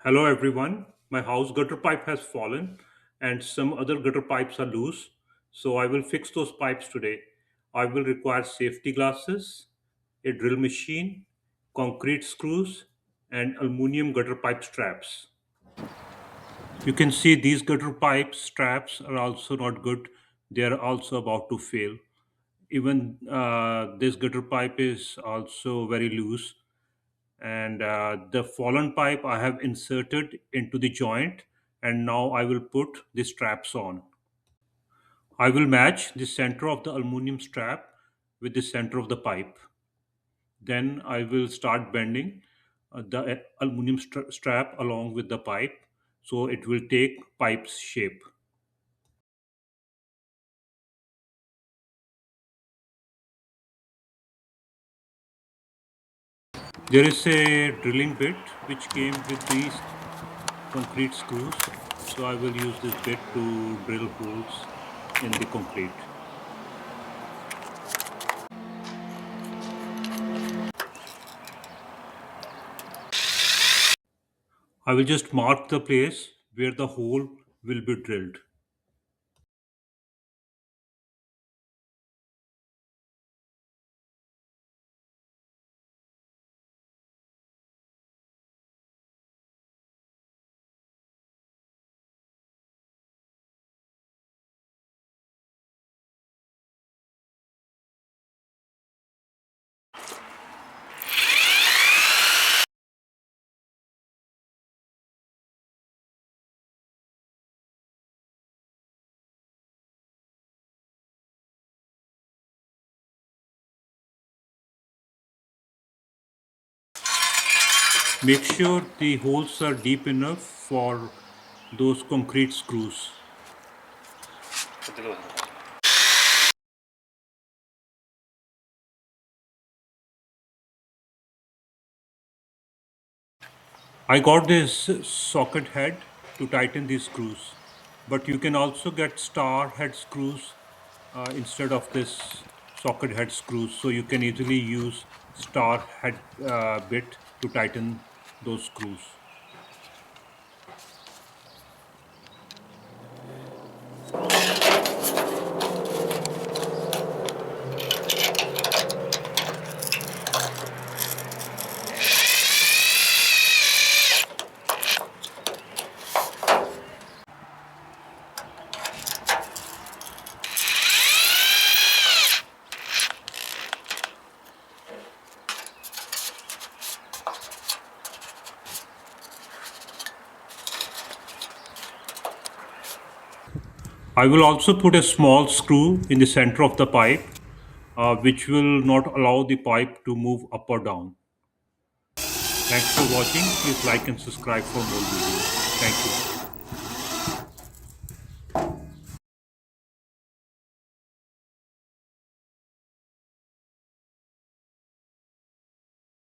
Hello everyone. My house gutter pipe has fallen and some other gutter pipes are loose. So I will fix those pipes today. I will require safety glasses, a drill machine, concrete screws, and aluminum gutter pipe straps. You can see these gutter pipe straps are also not good. They are also about to fail. Even this gutter pipe is also very loose, and the fallen pipe I have inserted into the joint, and now I will put the straps on. I will match the center of the aluminum strap with the center of the pipe. Then I will start bending the aluminum strap along with the pipe so it will take pipe's shape. There is a drilling bit which came with these concrete screws, so I will use this bit to drill holes in the concrete. I will just mark the place where the hole will be drilled. Make sure the holes are deep enough for those concrete screws. I got this socket head to tighten these screws, but you can also get star head screws instead of this socket head screws, so you can easily use star head bit to tighten those screws. I will also put a small screw in the center of the pipe, which will not allow the pipe to move up or down. Thanks for watching. Please like and subscribe for more videos. Thank you.